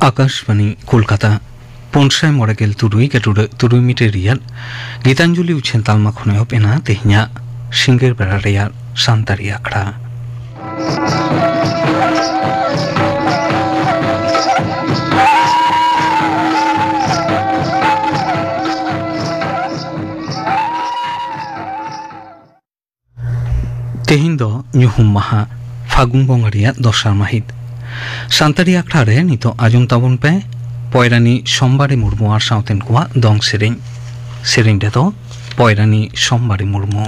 Akashvani Kolkata पौनसाय model तुरुई के तुरुई मीटे real Geetanjali उछेन तालमा खुने हो पेना तेहnya सिंगर बेरा रियल सांतारी आखड़ा तेहिन दो ᱧᱩᱦᱩᱢ ᱢᱟᱦᱟ ᱯᱷᱟᱹᱜᱩᱱ ᱵᱚᱸᱜᱟ ᱨᱮᱭᱟᱜ ᱫᱚᱥᱟᱨ ᱢᱟᱹᱦᱤᱛ ᱥᱟᱱᱛᱟᱲᱤ ᱟᱠᱷᱲᱟ ᱨᱮ ᱱᱤᱛᱚᱜ ᱟᱸᱡᱚᱢ ᱛᱟᱵᱚᱱ ᱯᱮ ᱯᱚᱭᱨᱟᱱᱤ ᱥᱚᱢᱵᱟᱨᱤ ᱢᱩᱨᱢᱩ ᱟᱨ ᱥᱟᱶᱛᱮᱱ ᱠᱚᱣᱟᱜ ᱫᱚᱝ ᱥᱮᱨᱮᱧ ᱨᱮᱫᱚ ᱯᱚᱭᱨᱟᱱᱤ ᱥᱚᱢᱵᱟᱨᱤ ᱢᱩᱨᱢᱩ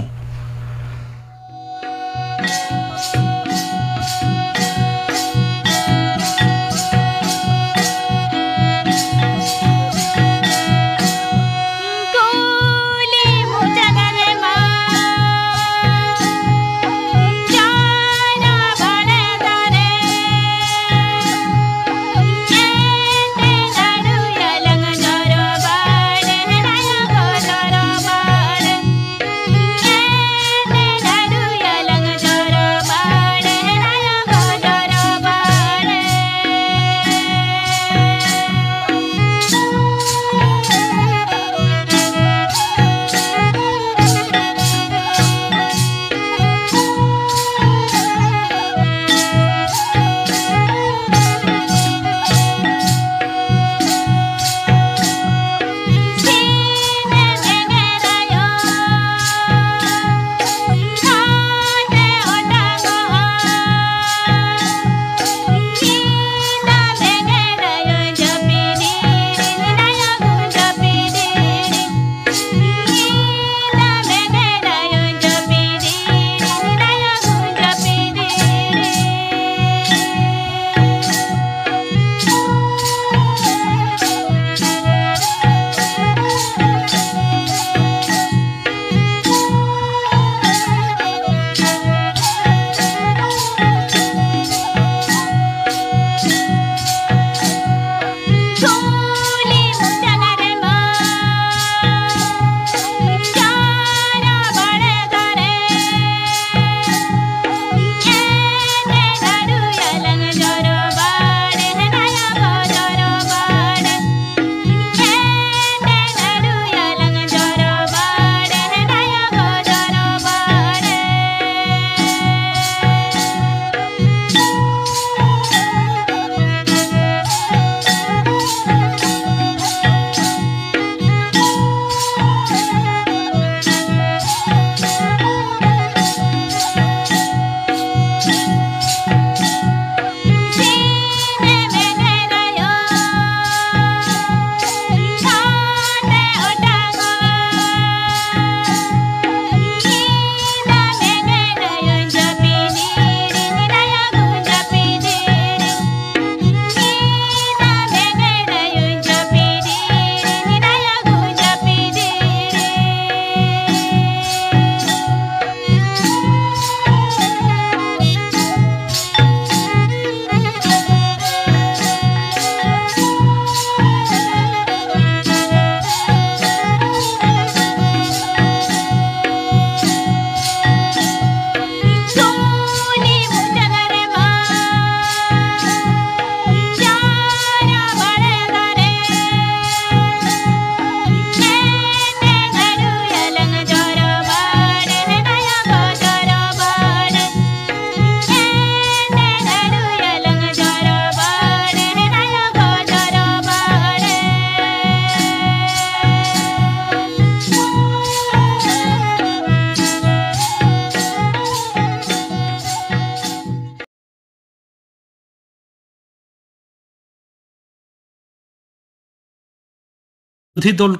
विरोधी दल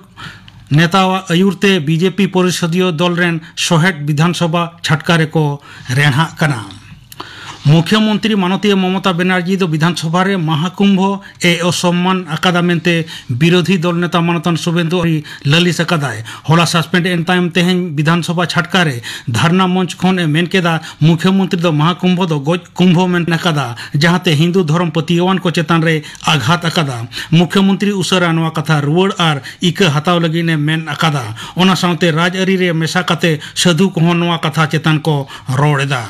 नेता आयुरते बीजेपी परिषदीय दल रेन सोहेट विधानसभा छटकारे को रेणा कना मुख्यमंत्री माननीय ममता बनर्जी दो विधानसभा रे महाकुंभ ए असम्मान अकादा मेंते विरोधी दल नेता मानतन शुभेंदु ललिस अकादाय होला सस्पेंड एन टाइम तेहन विधानसभा छटकारे धरना मंच खन ए मेन केदा मुख्यमंत्री दो महाकुंभ दो गज कुंभ मेन अकादा जहाते हिंदू धर्म पतियवान को चेतन रे आघात अकादा मुख्यमंत्री उसरा नवा कथा रुवड़ आर इका हताव लगी ने मेन अकादा ओना साउते राजआरी रे मेसा कते साधु को नवा कथा चेतन को रोड़ेदा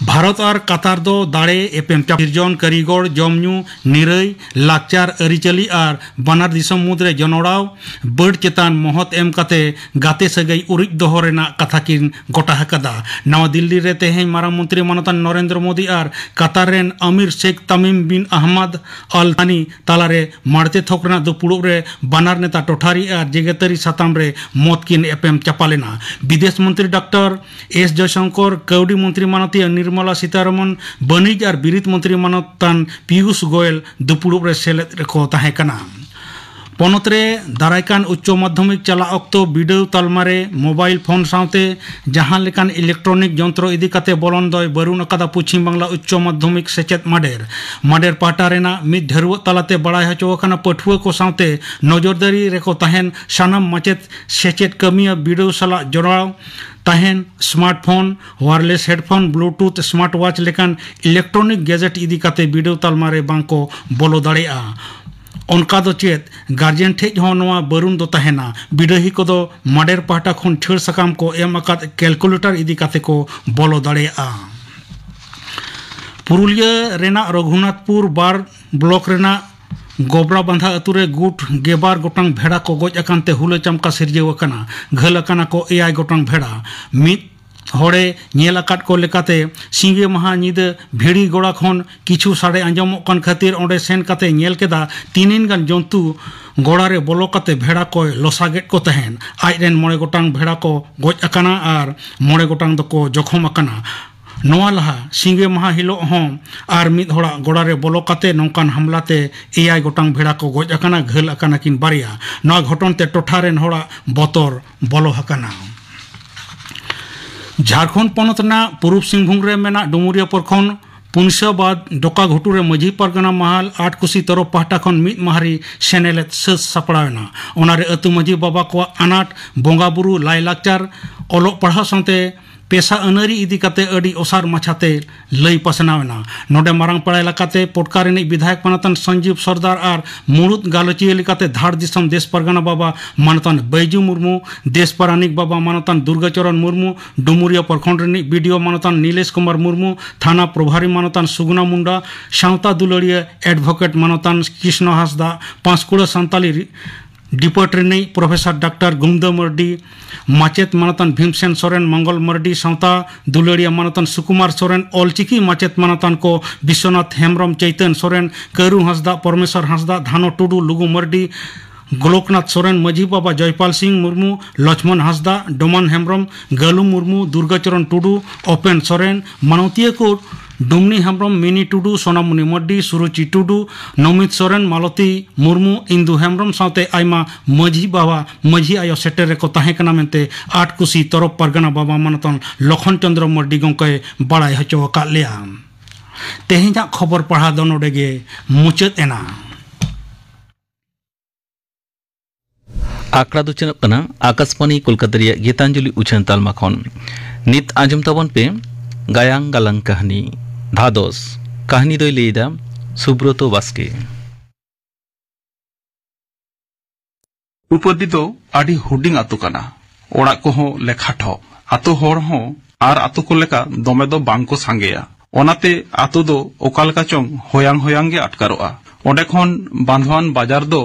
भारत और कतार दो दाड़े एपेम सिरजन कारीगर जमनु निरई लाकचार अरिचली और बानार दिसम मुद्रे जनोड़ाव बड़ चेतान महत एम कते गाते सगई उरिज दोहो रेना कथा किन गोटा हकदा नवा दिल्ली रे तेहें मारांग मंत्री मानतान नरेंद्र मोदी और कतार रेन अमीर शेख तमीम बिन अहमद अल थानी तालारे मारते थोकना दो पुड़ुब रे बानार नेता टोठारी और जेगेतरी साताम रे मौत किन एपेम चपालेना विदेश मंत्री डॉक्टर एस जयशंकर कौडी मंत्री मानतीय निर्मला सीतारमन बनिज और बिरित मंत्री मानतान पीयूष गोयल दुपुड़ुब रे सेलेद रेको ताहें कना पनत रे दारायकान उच्च माध्यमिक चला अक्तो बिडौ तालमारे मोबाइल फोन सावते जहां लेकान इलेक्ट्रॉनिक जंत्र इदी काते बोलन दय बरुन अकादा पश्चिम बांगला उच्च माध्यमिक सेचेत माडेर पाटा रेना मिद ढेरुव तालाते बड़ाय हचो खाना पठुआ को सावते नजरदारी रेको ताहेन सानाम माचेत सेचेत कमिया बिडौ सला जोड़ाव ताहेन smartphone wireless headphone bluetooth smart watch लेकान इलेक्ट्रॉनिक गैजेट इदी काते बिडौ तालमारे बांको बोलो दाड़ेया उनका दो चेत गार्जियन ठेज हो नवा बरुन दो तहेना बिडही को दो माडेर पाटा खन छेड़ सकाम को एम अकात कैलकुलेटर इदी काते को बोलो दाड़ेया पुरुलिया रेना रघुनाथपुर बार ब्लॉक रेना गोबरा बांधा अतुरे गुट गेबार गोटांग भेड़ा को गोज अकानते हुले चमका सिरजेव अकाना घल अकाना को एआई गोटांग भेड़ा मित होड़े नेल आकाट को लेकाते सिंगे महा नीद भेड़ी गोड़ा खन किछु साड़े आंजमोग कान खातिर ओंडे सेन काते नेल केदा तीनिन गान जंतु गोड़ा रे बोलो काते भेड़ा को लोसागेट को तहेन आज रेन मोड़े गोटांग भेड़ा को गोज अकाना और मोड़े गोटांग दको जखम अकाना नवा लहा सिंगे महा हिलो हों और मिद होड़ा गोड़ा रे बोलो काते नौकान हमलाते एआई गोटांग भेड़ा को गोज अकाना घल अकाना किन बारिया नवा घटन ते टोठा रेन होड़ा बोतर बोलो हकाना झारखंड पनतना पूर्व सिंहभूम रे मेना डुमुरिया परखन पुनसाबाद डोका घुटू रे माझी पारगना महल आठकुसी तरफ पाहटा खन मिद माहारी सेनेलेत सस सपड़ावना ओनारे अतु माझी बाबा को अनाट बोंगा बुरु लाई लाकचार ओलोग पढ़ा साथे पेशा अनारी इदी काते अडी ओसार माछाते लई पसनावना नोडे मारांग पड़ा इलाकाते पोटकारिनी विधायक मानतन संजीव सरदार और मुड़ुद गालोचिया लेकाते धाड़ दिसम देश परगना बाबा मानतन बैजू मुर्मू देश परानिक बाबा मानतन दुर्गाचरण मुर्मू डुमुरिया प्रखंड रिनी बीडीओ मानतन नीलेश कुमार मुर्मू थाना प्रभारी मानतन सुगुना मुंडा सावता दुलड़िया एडवोकेट मानतन कृष्ण हांसदा पांचकुड़ा सांताली डिपोटरी प्रोफेसर डॉक्टर गुमदा मर्डी माचेत मानतन भीमसेन सोरेन मंगल मर्डी सावता दुलड़िया मानतन सुकुमार सोरेन ऑलचिकी माचेत मानतन को विश्वनाथ हेम्ब्रम चैतन सोरेन करू हांसदा परमेश्वर हांसदा धानो टुडू लुगु मर्डी गोलोकनाथ सोरेन माझी बाबा जयपाल सिंह मुर्मू लक्ष्मण हांसदा डोमन हेम्ब्रम गलू मुर्मू दुर्गाचरण टुडू ओपेन सोरेन मानवतिया को डुमनी हेम्ब्रम मिनी टुडू सोनामुनि मड्डी सुरुचि टुडू नौमित सोरेन मालती मुर्मू इंदु हेम्ब्रम साथे आयमा माझी बाबा माझी आयो सेटर को ताहेकना मेंते आठकुसी तरफ परगना बाबा मानतन लखन चंद्र मड्डी गंके बड़ाय हचो अकालेया तेहेजा खबर पढ़ा दोनोडेगे मुचाद एना आकड़ा दो चनपना आकाशवाणी कोलकाता रिया गीतांजलि उछन तालमा खन नित आंजम ताबन पे गायांग गालांग कहानी धादोस कहानी दोय लेदा सुब्रतो बास्के उपदी दो आडी हुडिंग आतु काना ओड़ा को हो लेखाठो आतु होर हो आर आतु को लेका दमे दो बांग को सांगेया ओनाते आतु दो ओकालका चोंग होयांग होयांग गे अटकारोआ ओंडे खन बांधवान बाजार दो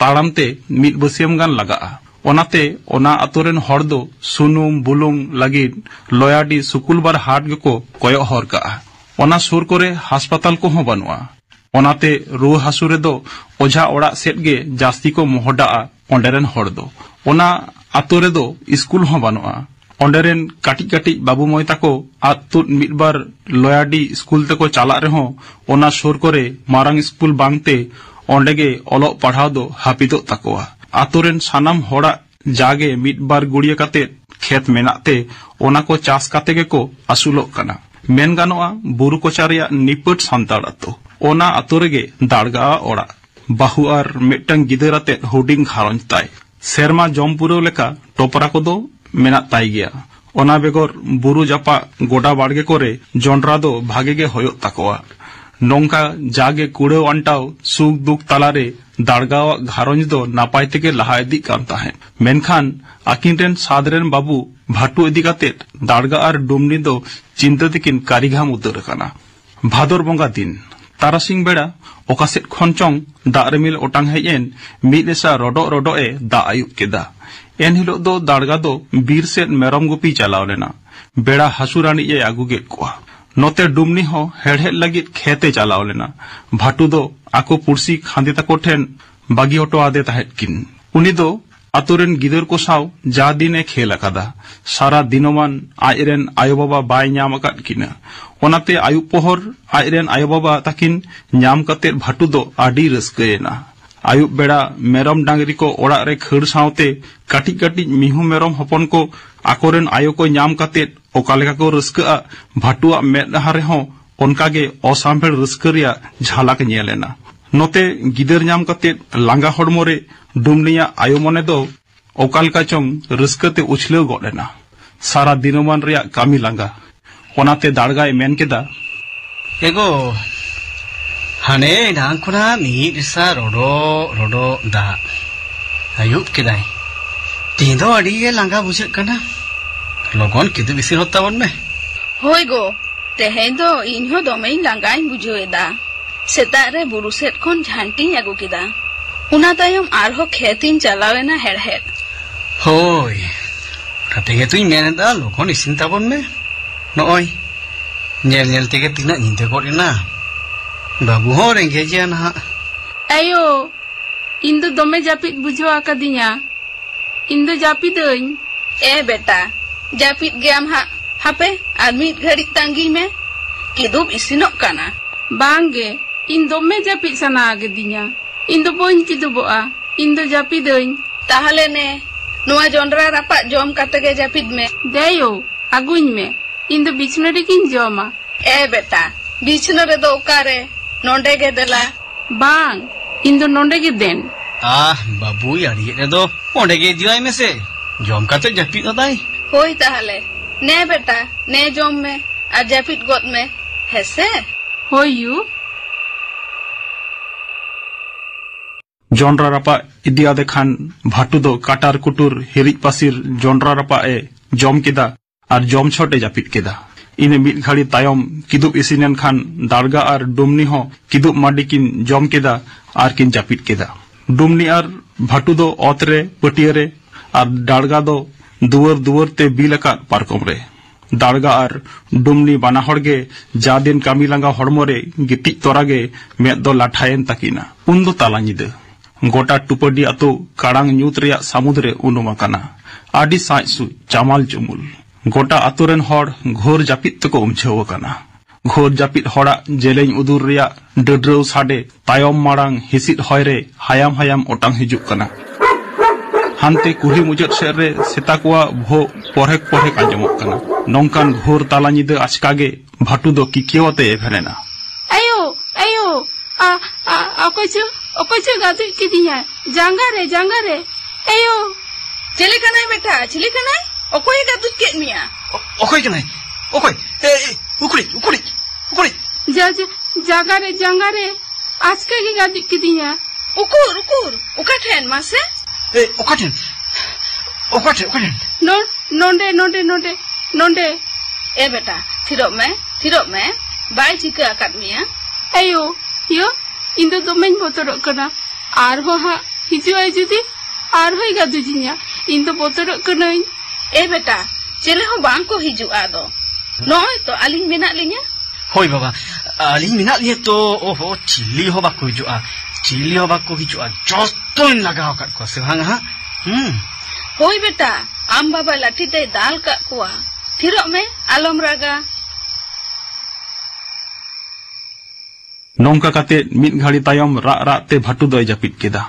ताड़ामते मिद बसियम गान लगा ओनाते ओना आतुरेन हर दो सुनुम बुलुंग लगिद लयाडी सुकुलबार हाट गेको कयो हर का ओना सुर करे हासपाताल को हो बनुआ ओनाते रुआ हासुरे दो ओझा ओड़ा सेट गे जास्ती को मोहडा ओंडेरेन हर दो ओना आतुरे दो स्कूल हो बनुआ ओंडेरेन काटी काटी बाबू मोय ताको आतु मिदबार लयाडी स्कूल तको चाला रेहो ओना सुर करे मारांग स्कूल बांगते ओंडेगे ओलो पढ़ाव दो हापिदो ताकोआ आतुरेन सानाम होड़ा जागे मिदबार गुड़िया काते खेत मेनाते ओना को चास काते गे को असुलोग कना मेन गानोआ बुरु कोचारिया निपट सांताड़ आतो ओना आतुरेगे दाड़गा ओड़ा बाहु आर मिटंग गिदराते हुडिंग घारंज ताय सेरमा जम पुरो लेका टोपरा को दो मेना ताई गया ओना बेगोर बुरु जापा गोडा बाड़गे कोरे जोंड्रा दो भागे गे होयो ताकोआ नौका जागे कुड़ाव अंटाव सुख दुख तालारे दाड़गाव घारंज दो नापाय तेगे लहा इदी कान ताहें मेनखान आकिन रेन सादरेन बाबू भाटू इदी कातेत दाड़गा आर डुमनी दो चिंता तेकिन कारिघाम उतर काना भादर बंगा दिन तारासिंग बेड़ा ओकासेट खनचोंग दाग रिमिल ओटांग हेजेन मिदेसा रोडो रोडो ए दा आयुब केदा एन हिलो दो दाड़गा दो बीर सेट मेरम गुपी चलाव लेना बेड़ा हसुरानी ए आगु गेट कोआ नोते डुमनी हो हेड़हेड लगित खेते चलाव लेना भाटू दो आको पुरसी खांदे तको ठेन बागी ऑटो आदे ताहेत किन उनी दो आतुरेन गिदर को साव जा दिने खेल अकादा सारा दिनोमान आयरेन आयो बाबा बाय ᱧᱟᱢ अकाद किना ओनाते आयु पोहर आयरेन आयो बाबा ताकिन ᱧᱟᱢ कते भाटू दो आडी रस्केना आयुब बेड़ा मेरम डांगरी को ओड़ा रे खड़ सावते काटी काटी मिहु मेरम हपन को आकोरेन आयो को ᱧाम कते ओकालेका को रस्का भाटुआ मेदहा रे हो ओनकागे असामभेड़ रस्करिया झालक नेलेना नोते गिदर ᱧाम कते लांगा हड़मोरे डुमनिया आयो मने दो ओकालका चोंग रस्कते उछले गोलेना सारा दिनोमान रिया कामी लांगा ओनाते दाड़गाय मेन केदा एगो हाने डांकुना मीसा रोडो रोडो दा आयुब केदाय तीदो अड़ी गे लांगा बुझे कना लोगन किदु बिसिन होता बन में होय गो तेहे दो इनहो दोमे लांगाय बुझोएदा सेता रे बुरु सेट खन झांटी आगु केदा उना तायम आरहो खेतिन चलावेना हेड़हेड होय रातेगे तुई मेनेदा लोगन इसिन ताबन में नोय नेल नेल तेगे तिना निंदे गोरेना बाबू हो रेंगेजे ना अयो इंदो दोमे जापित बुझो आकादिया इंदो जापिदई ए बेटा जापित गेम हापे आर मीट घड़ी तांगी में किदुब इसिनोक काना बांगे इन दोमे जापित सना आगदिया इंदो बोइन किदुबोआ इंदो जापिदई ताहले ने नुआ जोंडरा रापा जोम कातेगे जापिद में देयो अगुइन में इंदो बिछने रेकिन जोमा ए बेटा बिछने रे दो ओकारे नोंडे गे देला बांग इंदो नोंडे गे देन बाबू यारी रे दो ओंडे गे दिवाई में से जोम काते जापिद दाई होई ताहले ने बेटा ने जोम में आ जापिद गोद में हेसे होयू जोंड्रा रपा इदिया देखान भाटू दो काटार कुटुर हिरिज पासिर जोंड्रा रपा ए जोम केदा आर जोम छोटे जापिद केदा इने मिट घड़ी तायम किदुब इसिनेन खान दाड़गा आर डुमनी हो किदुब माडी किन जोम केदा आर किन जापिद केदा डुमनी आर भाटू दो ओतरे पटियरे आर दाड़गा दो दुवर दुवर ते बिलका पारकम रे दाड़गा आर डुमनी बाना हड़गे जा दिन कामी लांगा हड़मोरे गिति तोरागे मेद दो लाठायन तकिना उन दो ताला निदे गोटा टुपडी अतो काड़ांग न्यूत रिया समुद्रे उनुमा काना आडी साइसु चामाल चुमुल गोटा अतुरेन हड़ घोर जापित तको उमछेव काना घोर जापित हड़ा जेलें उदुर रिया डड्रव साडे तायम माड़ांग हिसिद हयरे हायाम हायाम ओटांग हिजुक काना हानते कुही मुजत सेरे सेताकुआ भो परहेक परहेक आंजमोक काना नोंकान घोर ताला निदे आचकागे भाटू दो किकियोते एभेनेना अयो अयो ओकोचो गाते किदिया जांगा रे अयो चले कनाय बेटा चले कनाय ओकोय गातुत के मिया ओकोय कनाय ओकोय उकुड़ी जागा रे आज के गाते किदिया उकुर ओका ठेन मासे ओकाठेन नोंडे ए बेटा थिरो में बाय चिका आकाद मिया अयो यो इंदो दोमें बोतरोक कना आर हो हा हिजुआय जुदी आर होय गादुजिया इंदो बोतरोक कनाई ए बेटा चले हो बांग को हिजुआ दो नोय तो आलिंग मेना लिया होय बाबा आलिंग मेना लिए तो ओहो चिली हो बाको हिजुआ जोस्तोन लगाव काट को से हां होय बेटा आम बाबा लाठी ते दाल का कुआ थिरो में आलम रागा नौका काते मिट घड़ी तायम रा राते भाटू दो जापिद केदा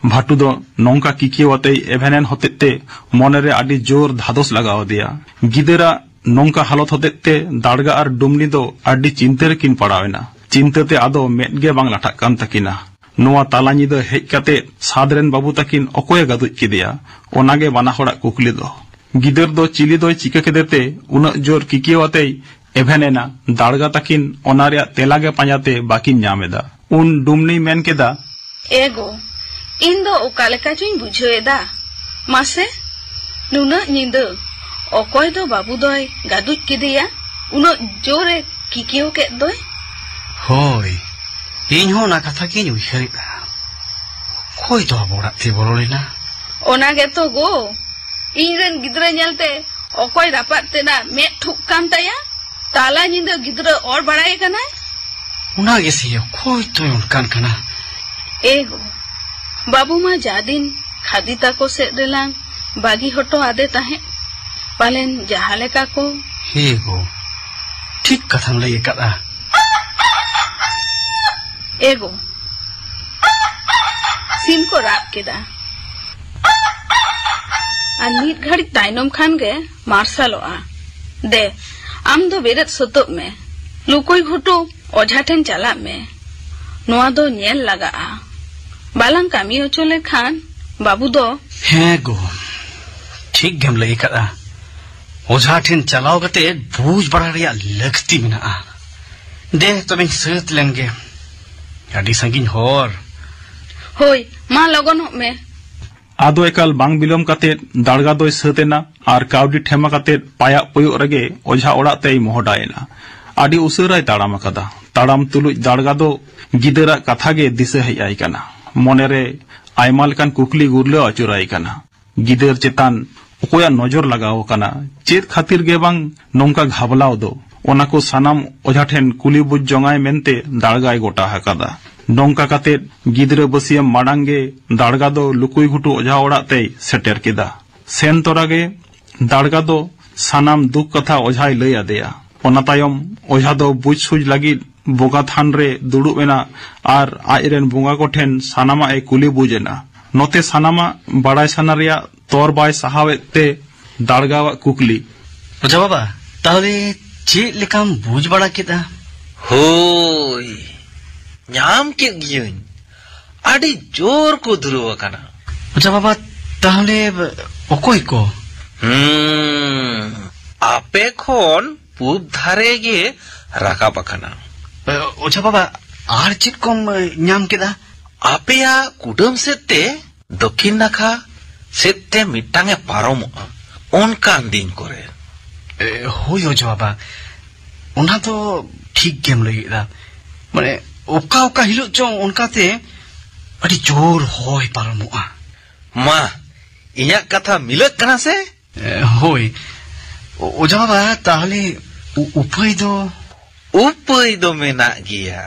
भाटू दो नौका किकियोते एभेनेन होतेते मोनेरे आडी जोर धादोस लगाव दिया गिदरा नौका हालत होतेते दाड़गा आर डुमनी दो आडी चिंते किन पड़ावेना चिंताते आदो मेदगे बांग लाटाक कान तकिना नोआ ताला निदा हेज काते सादरेन बाबू तकिन ओकोय गादुज केदिया ओनागे बाना होड़ा कुकली दो गिदर दो चिली दो चिका केदेते उना जोर किकियोते ᱮᱵᱷᱮᱱᱮᱱᱟ ᱫᱟᱲᱜᱟ ᱛᱟᱠᱤᱱ ᱚᱱᱟ ᱨᱮᱭᱟᱜ ᱛᱮᱞᱟᱜᱮ ᱯᱟᱸᱡᱟᱛᱮ ᱵᱟᱠᱤᱱ ᱧᱟᱢ ᱮᱫᱟ᱾ ᱩᱱ ᱰᱩᱢᱱᱤ ᱢᱮᱱ ᱠᱮᱫᱟ, ᱮᱜᱳ ᱤᱧ ᱫᱚ ᱚᱠᱟ ᱞᱮᱠᱟ ᱪᱚᱧ ᱵᱩᱡᱷᱟᱹᱣ ᱮᱫᱟ, ᱢᱟᱥᱮ ᱱᱩᱱᱟᱹᱜ ᱧᱤᱫᱟᱹ ᱚᱠᱚᱭ ᱫᱚ ᱵᱟᱵᱩ ᱫᱚᱭ ᱜᱟᱫᱩᱡ ᱠᱮᱫᱮᱭᱟ, ᱩᱱᱟᱹᱜ ᱡᱳᱨᱮ ᱠᱤᱠᱤᱭᱟᱹᱣ ᱠᱮᱫ ᱫᱚᱭ? ᱦᱳᱭ, ᱤᱧ ᱦᱚᱸ ᱚᱱᱟ ᱠᱟᱛᱷᱟ ᱜᱤᱧ ᱩᱭᱦᱟᱹᱨᱮᱫᱟ, ᱚᱠᱚᱭ ᱫᱚ ᱟᱵᱚ ᱚᱲᱟᱜ ᱛᱮ ᱵᱚᱞᱚ ᱞᱮᱱᱟ? ᱚᱱᱟ ᱜᱮᱛᱚ ᱜᱳ, ᱤᱧ ᱨᱮᱱ ᱜᱤᱫᱽᱨᱟᱹ ᱧᱮᱞᱛᱮ ᱚᱠᱚᱭ ᱨᱟᱯᱟᱜ ᱛᱮᱱᱟᱜ ᱢᱮᱫ ᱴᱷᱩᱠ ᱠᱟᱱ ᱛᱟᱭᱟ, ᱛᱟᱞᱟ ᱧᱤᱫᱟᱹ ᱜᱤᱫᱽᱨᱟᱹ ᱚᱨ ᱵᱟᱲᱟᱭ ᱠᱟᱱᱟᱭ? ᱚᱱᱟ ᱜᱮᱥᱮ ᱚᱠᱚᱭ ᱛᱚᱭ ᱚᱱᱠᱟᱱ ᱠᱟᱱᱟ? ᱮᱜᱳ বাবু মা যাদিন খাদি তাকো সেদ রেলাং বাগি হটো আদে তাহে পালেন যাহালেকা কো। হে গো, ঠিক কথাম লই কাদা। এগো সিম কো রাত কেদা আর নিট ঘাড়ি তাইনম খান গে মার্শালआ দে আম দো বেরেত সতব মে লুকোই ঘুটু ওঝা ঠেন চালা মে নোয়া দো ñᱮᱞ লাগাআ बालांग कामी होचो लेखान बाबू दो। हे गो, ठीक गेम लई कदा, ओझा ठेन चलाव कते बूझ बड़ा रिया लगती मेनाआ। दे तबे सेत लेंगे आडी संगिन होर। होय मा लगन हो में आदो एकाल बांग बिलोम कते दाड़गा दोय सेतेना आर कावडी ठेमा कते पाया पयो रगे ओझा ओड़ा तेई मोहडायना। आडी उसराय ताड़ाम कदा। ताड़ाम तुलुज दाड़गा दो गिदरा कथा गे दिसे हेय आय काना। मनेरे आयमा लेकान कुकली गुरले अचुराय काना। गिदर चेतान ओकोया नजर लगाव काना, चेत खातिर गे बांग नोंका घाबलाव दो ओना को सानाम ओझा ठेन कुली बुझ जंगाय मेनते दाड़गाय गोटा हाकादा। नोंका काते गिदरा बसियम माडांगे दाड़गा दो लुकुई घुटू ओझा ओड़ा तेय सेटेर केदा। सेन तोरागे दाड़गा दो सानाम दुख कथा ओझाय लई आदेया। ओना तायम ओझा दो बुझ सुझ लागिद बोगा थान रे दुड़ुब एना आर आजरेन बोंगा को ठेन सानामा ए कुली बुझेना। नोते सानामा बाड़ाय साना रिया तोर बाय साहावेते दाड़गावा कुकली। ओझा बाबा ताहले चेद लेकाम बुझ बड़ा केदा? होय ᱧᱟᱢ ᱠᱮᱫ ᱜᱤᱭᱟᱹᱧ, ᱟᱹᱰᱤ ᱡᱳᱨ ᱠᱚ ᱫᱷᱩᱨᱟᱹᱣ ᱟᱠᱟᱱᱟ। ओझा बाबा ताहले অকয় কো? আপে খন পূব ধারে গে রাকাব আকানা। ओझा बाबा आर चेद कम ᱧᱟᱢ केदा? आपेया कुडम सेते दक्षिण नाखा सेते मिटांगे पारमोआ ओनकान दिन करे। होय ओझा बाबा, ओना तो ठीक गेम लईदा, माने ओका ओका हिलो चों ओनकाते अडी जोर होय पारमोआ। मा इया कथा मिलत कना से? होय ओझा बाबा ताहले उपाय दो मेना गिया।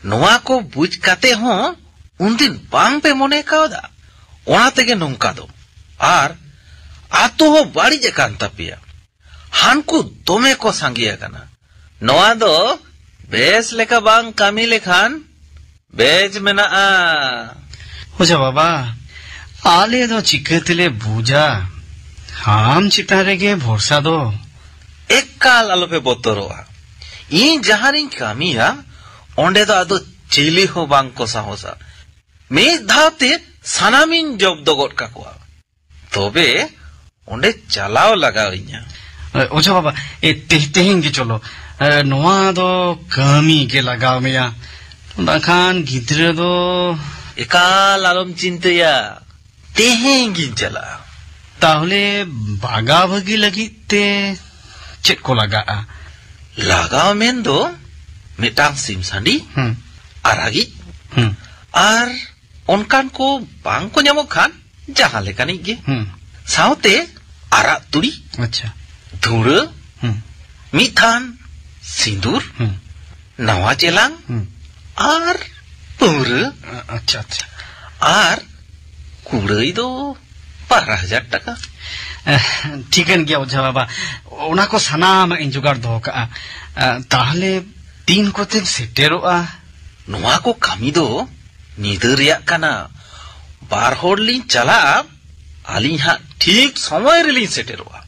नोआ को बुझ काते हो उनदिन बांग पे मोने कावदा ओना तेगे नोंका दो आर आतो हो बाड़ी जकान तपिया हानकु दोमे को सांगिया कना। नोआ दो बेस लेका बांग कामी लेखान बेज मेनाआ। ओझा बाबा आले दो चिकतेले बुझा, हम चिता रेगे भरोसा दो। एकाल आलोपे बोतरोआ, इन जहानिन कामिया ओंडे दो आदो चिली हो बांग को साहोसा मेज धावते सानामिन जब दगोट काकुआ तोबे ओंडे चलाव लगाविया। ओझा बाबा ए तेहें गे चलो नोआ दो कामी के लगाव मेया बाखान गिद्रे दो एकाल आलम चिंतया तेहें गिन चला। ताहले बागा भगी लगी ते चेक को लगाव मेन दो मिटांग सिम सांडी आरागी आर ओनकान को बांग को ᱧᱟᱢᱚᱜ खान जहां लेकानिक गे साउते आरा तुड़ी। अच्छा धुड़ा मिथान सिंदूर नवा चेलांग आर पुर। अच्छा अच्छा आर कुड़ई दो 12,000 টাকা। ठीकन गया ओझा बाबा, ओना को सानाम इन जुगाड़ दो का ताहले तीन को तेम सेटेरोआ। नोआ को कामी दो नीदर रिया काना, बार होड़ लिन चला आली हा ठीक समय रे लिन सेटेरोआ।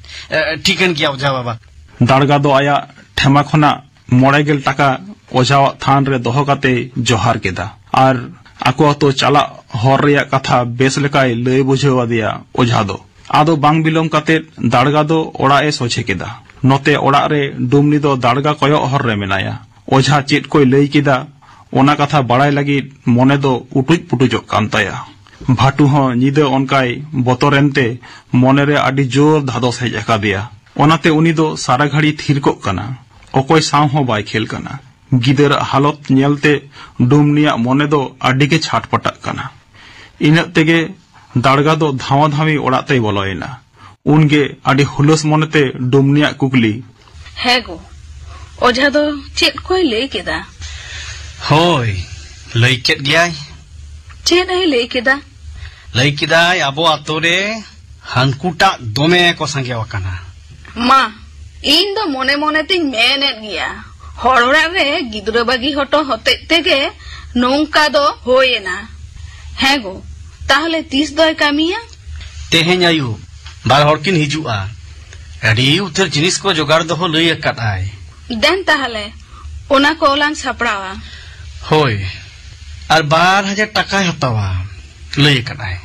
ठीकन गया ओझा बाबा। दाड़गा दो आया ठेमा खोना 9,000 टाका ओझा थान रे दोहो काते जोहार केदा आर आको तो चला हर रिया कथा बेस लेकाय लय बुझावा दिया ओझा दो। आदो बांग बिलोम काते दाड़गा दो ओड़ा ए सोचे केदा। नोते ओड़ा रे डुमनी दो दाड़गा कयो हर रे मेनाया ओझा चेत कोई लई किदा ओना कथा बाड़ाय लगी मने दो उटुज पुटुजोग कान ताया भाटू हो निदे ओनकाय बतरेनते मने रे आडी जोर धादोस हेज अकादिया ओनाते उनी दो सारा घड़ी थीर को कना ओकोय साव हो बाय खेल कना गिदर हालत नेलते डुमनिया मने दो आडी के छाटपटा कना इना तेगे दाड़गा दो धावा धावी ओड़ाते बोलोयना उनगे आडी हुलस मनेते डुमनिया कुकली है गो ओझा दो चेत कोई लई केदा होय लई केद गियाय चेत है लई केदा लई केदाय आबो आतो रे हानकुटा दोमे को संगे वकाना मा इन दो मोने मोने तिन मेने गिया हड़ोड़ा रे गिदरा बागी हटो होते तेगे नौका दो होयेना है गो ताहले 30 दोय कामिया तेहेन आयु बार हड़किन हिजुआ अडी उतर जिनिस को जोगाड़ दो लई अकादाय देन ताहले ओना को लांग सापड़ावा होय और 12,000 टाका हतावा लई अकादाय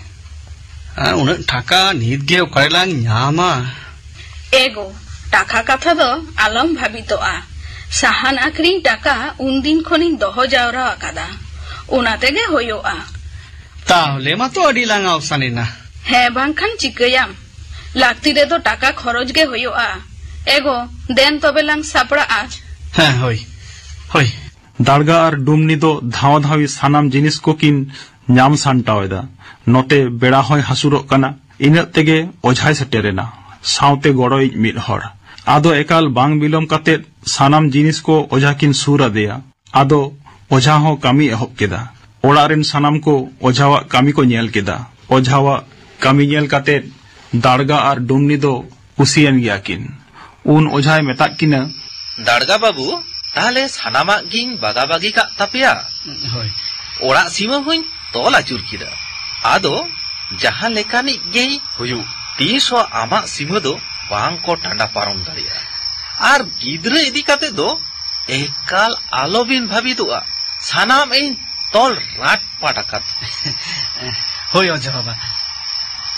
उन टाका नीत गे ओकरेलांग न्यामा एगो टाका कथा दो आलम भाबितोआ साहान आखरिन टाका उन दिन खनिन दोहो जावरा आकादा ओना तेगे होयोआ ताहले मा तो अडी लांगा उसानिना है बांखान चिकयाम लागती रे तो टाका खरच गे होयोआ एगो देन तबे लांग सापड़ा आज हाँ होय होय दाड़गा और डुमनी दो धावा धावी सानाम जिनिस को किन ᱧᱟᱢ ᱥᱟᱱᱴᱟᱣᱮᱫᱟ ᱱᱚᱛᱮ ᱵᱮᱲᱟ ᱦᱚᱭ ᱦᱟᱥᱩᱨᱚᱜ ᱠᱟᱱᱟ ᱤᱱᱟᱹᱜ ᱛᱮᱜᱮ ᱚᱡᱷᱟᱭ ᱥᱮᱴᱮᱨᱮᱱᱟ ᱥᱟᱶᱛᱮ ᱜᱚᱲᱚᱭᱤᱡ ᱢᱤᱫ ᱦᱚᱲ ᱟᱫᱚ ᱮᱠᱟᱞ ᱵᱟᱝ ᱵᱤᱞᱚᱢ ᱠᱟᱛᱮ ᱥᱟᱱᱟᱢ ᱡᱤᱱᱤᱥ ᱠᱚ ᱚᱡᱷᱟ ᱠᱤᱱ ᱥᱩᱨ ᱟᱫᱮᱭᱟ ᱟᱫᱚ ᱚᱡᱷᱟ ᱦᱚᱸ ᱠᱟᱹᱢᱤ ᱮᱦᱚᱵ ᱠᱮᱫᱟ ᱚᱲᱟᱜ ᱨᱮᱱ ᱥᱟᱱᱟᱢ ᱠᱚ ᱚᱡᱷᱟᱣᱟᱜ ᱠᱟᱹᱢᱤ ᱠᱚ ᱧᱮᱞ ᱠᱮᱫᱟ ᱚᱡᱷᱟᱣᱟᱜ ᱠᱟᱹᱢᱤ ᱧᱮᱞ ᱠᱟᱛᱮ दाड़गा और डुमनी दो कुसियन गया किन उन ओझाय मेता किना दाड़गा बाबू ताहले सानामा गिन बागा बागी का तापिया होय ओड़ा सीमा हुई तोल आचुर किदा आदो जहां लेकानी गेई हुयु 300 आमा सीमा दो बांग को टांडा पारम दाड़िया आर गिद्रे इदी काते दो एकाल आलोबिन भाबी दोआ सानाम इन तोल राट पाटाकात होय ओझा बाबा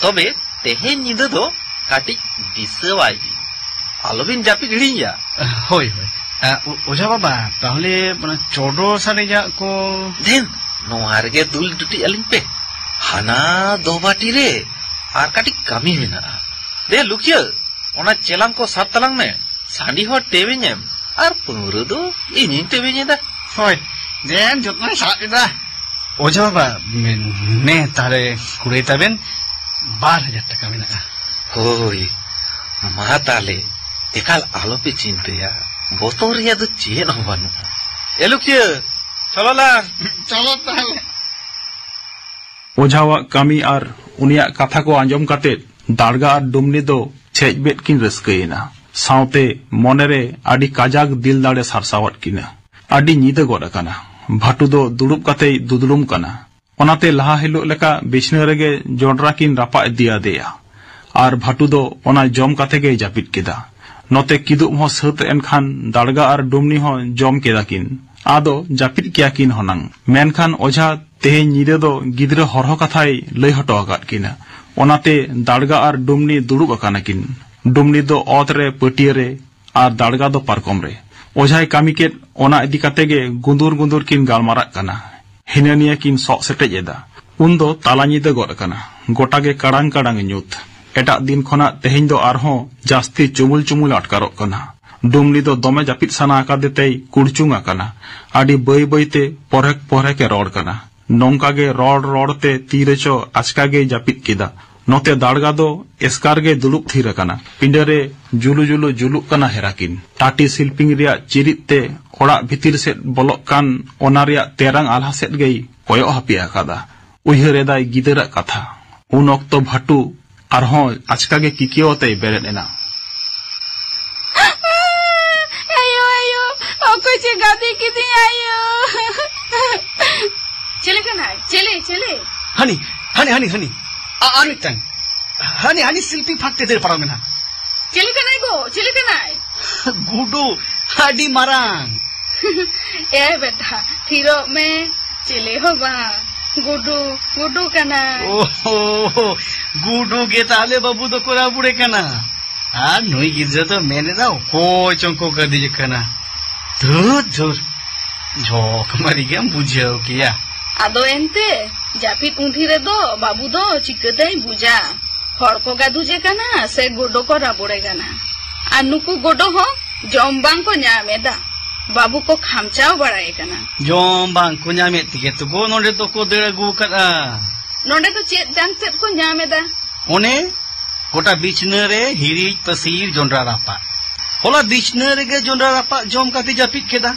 तबे तेहेन निदो दो काटी दिसवाई आलोबिन जापी गिड़िया होय होय ओझा बाबा ताहले माने चोडो सारेजा को देन नोहार गे दुल दुटी अलिन पे हाना दो बाटी रे आर काटी कमी मेना दे लुकिया ओना चेलाम को सात तलांग में सांडी हो टेवेñem आर पुंगरु दो इनिन टेवेñeda होय देन जतना साइदा ओझा बाबा ने तारे कुड़े तबेन 12,000 टाका मेना होय मा ताले एकाल आलो पे चिंतया बोतोर या दो चेन हो बानु ए लुकिया चलो ला चलो ताहले ओझावा कामी और उनिया कथा को आंजम काते दाड़गा और डुमनी दो छेज बेट किन रस्कयना साउते मोनेरे आडी काजाक दिल दाड़े सारसावट किना आडी नीदे गोड काना भाटू दो दुड़ुब काते दुदुलुम काना ओनाते लहा हिलो लेका बिछने रेगे जोडरा किन रापा दिया देया और भाटू दो ओना जम काते गे जापिट केदा नोते किदुम हो सत एनखान दाड़गा और डुमनी हो जम केदा किन आदो जापिट किया किन होनांग मेनखान ओझा तेहे नीदे दो गिद्रे हरहो कथाय लई हटो आकाद किना ओनाते दाड़गा और डुमनी दुड़ुब अकाना किन डुमनी दो ओत रे पटिया रे और दाड़गा दो पारकम रे ओझाय कामी के ओना इदी काते गे गुंदुर गुंदुर किन गालमाराग काना हिनानिया किन सॉ सेटेज एदा उन दो ताला नीदे गोड काना गोटा गे काडांग काडांग न्यूत एटा दिन खोना तेहेन दो आरहों जास्ती चुमुल चुमुल अटकारोग काना डुमनी दो दमे जापित साना आकादेते कुड़चुंग आकाना आडी बई बईते परहेक परहेक ए रोड काना नोंका गे रोड रोडते तीरेचो आचका गे जापित केदा नोते दाड़गा दो एस्कार गे दुलुक थीर काना पिंडरे जुलु जुलु जुलुक काना हेराकिन टाटी सिल्पिंग रिया चिरिते ओड़ा भितिर सेट बोलक कान ओना रिया तेरांग आल्हा सेट गई कोयो हापि आकादा उयहर एदाय गिदरा कथा उन ऑक्तो भाटू आरहों आचका गे किकियोते बेरेद एना कुछ गादी की दी आयो चले कना चले चले हनी हनी हनी हनी आनितन हनी हनी शिल्पी फाटते दे पड़ा मेना चले कना गुडू हाडी मारांग ए बेटा फिरो में चले हो बा गुडू गुडू कना ओहो गुडू गे ताले बाबू तो कोरा बुड़े कना ᱟᱨ ᱱᱩᱭ ᱜᱤᱫᱽᱨᱟᱹ ᱫᱚ ᱢᱮᱱᱮᱫᱟ ᱚᱠᱚᱭ ᱪᱚᱝ ᱠᱚ ᱜᱟᱹᱫᱤᱡ ᱠᱟᱱᱟ ᱫᱷᱩᱨ ᱫᱷᱩᱨ ᱡᱷᱚᱠ ᱢᱟᱹᱨᱤ ᱜᱮᱢ ᱵᱩᱡᱷᱟᱹᱣ ᱠᱮᱭᱟ ᱟᱫᱚ ᱮᱱᱛᱮ ᱡᱟᱹᱯᱤᱫ ᱩᱸᱫᱷᱤ ᱨᱮᱫᱚ ᱵᱟᱵᱩ ᱫᱚ ᱪᱤᱠᱟᱹᱛᱮᱭ ᱵᱩᱡᱟ ᱦᱚᱲ ᱠᱚ ᱜᱟᱫᱩᱡᱮ ᱠᱟᱱᱟ ᱥᱮ ᱜᱚᱰᱚ ᱠᱚ ᱨᱟᱵᱚᱲᱮ ᱠᱟᱱᱟ ᱟᱨ ᱱᱩᱠᱩ ᱜᱚᱰᱚ ᱦᱚᱸ ᱡᱚᱢ ᱵᱟᱝ ᱠᱚ ᱧᱟᱢᱮᱫᱟ ᱵᱟᱵᱩ ᱠᱚ ᱠᱷᱟᱢᱪᱟᱣ ᱵᱟᱲᱟᱭ ᱠᱟᱱᱟ ᱡᱚᱢ ᱵᱟᱝ ᱠᱚ ᱧᱟᱢᱮᱫ ᱛᱮᱜᱮ ᱛᱚ ᱱᱚᱰᱮ ᱫᱚᱠᱚ ᱫᱟᱹᱲ ᱟᱹᱜᱩ ᱟᱠᱟᱫᱼᱟ ᱱᱚᱰᱮ ᱫᱚ ᱪᱮᱫ ᱡᱟᱝ ᱪᱮᱫ ᱠᱚ ᱧᱟᱢᱮᱫᱟ ᱚᱱᱮ गोटा बिछना रे हिरिज पसीर जोंडरा रापा होला बिछना रे गे जोंडरा रापा जम काते जापिद केदा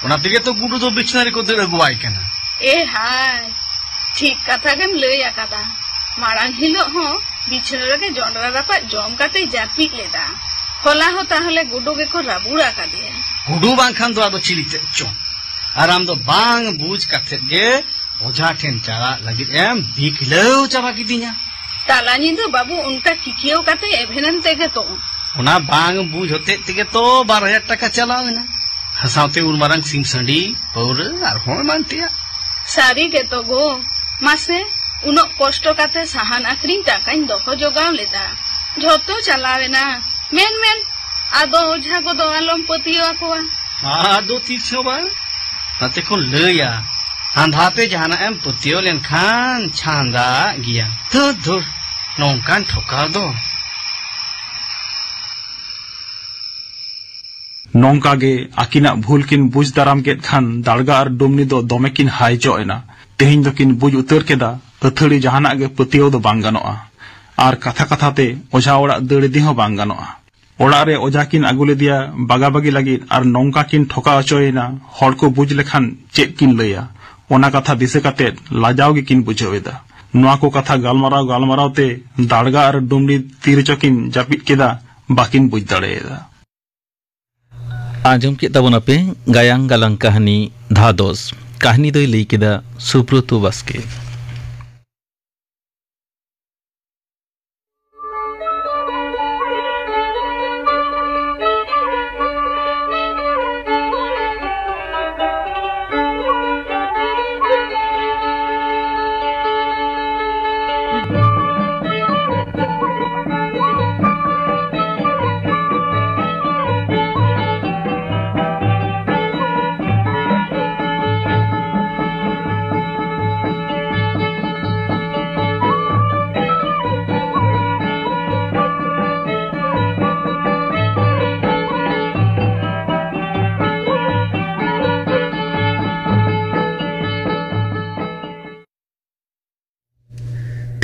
ओना तेगे तो गुडू दो बिछना रे को दड़ अगुवाई कना ए हाय ठीक कथा गेम लई आकादा मारांग हिलो हो बिछना रे गे जोंडरा रापा जम काते जापिद लेदा होला हो ताहले गुडू गे को राबुड़ा कादिया गुडू बांग खान दो आदो चिलिते चो आराम दो बांग बूझ काते गे ओझा ठेन चारा लगी एम बिकलो चाबा किदिया तालानी दो बाबू उनका किकियो काते एभेनन तेगे तो ओना बांग बूझ होते तेगे तो 12,000 टाका चलावेना हसावते उन मारंग सिम संडी पौर आर होय मानतिया सारी के तो गो मासे उनो कष्ट काते साहान आखरिंग टाकाइन दोहो जोगाव लेदा झोतो चलावेना मेन मेन आदो ओझा को दो आलम पतियो आकोवा आदो तीछो बा नाते को लया आंधा पे जाना एम पतियो लेन खान छांदा गिया धुर धुर नौकान ठोका दो नौका गे आकिना भूल किन बुझ दाराम के खान दाड़गा और डुमनी दो दोमे किन हाई चोएना तेहिं दो किन बुझ उतर केदा अथड़ी जहाना गे पतियो दो बांग गानोआ आर कथा कथा ते ओझा ओड़ा दड़ दी हो बांग गानोआ ओड़ा रे ओझा किन आगु लेदिया बागा बागी लगी और नौका किन ठोका अचोएना हड़ को बुझ लेखान चेक किन लया ओना कथा दिसे काते लाजाव गे किन बुझावेदा नुआ को कथा गालमाराव ते दाड़गा और डुमनी तीर चकिन जापिद केदा बाकिन बुझ दाड़ेदा आजम के तबन पे गायांग गालांग कहानी धादोस कहानी दो लई केदा सुब्रतो बास्के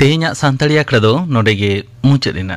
तेहना सान्ताड़ी आखड़ा दो नोडे गे मुचाद एना।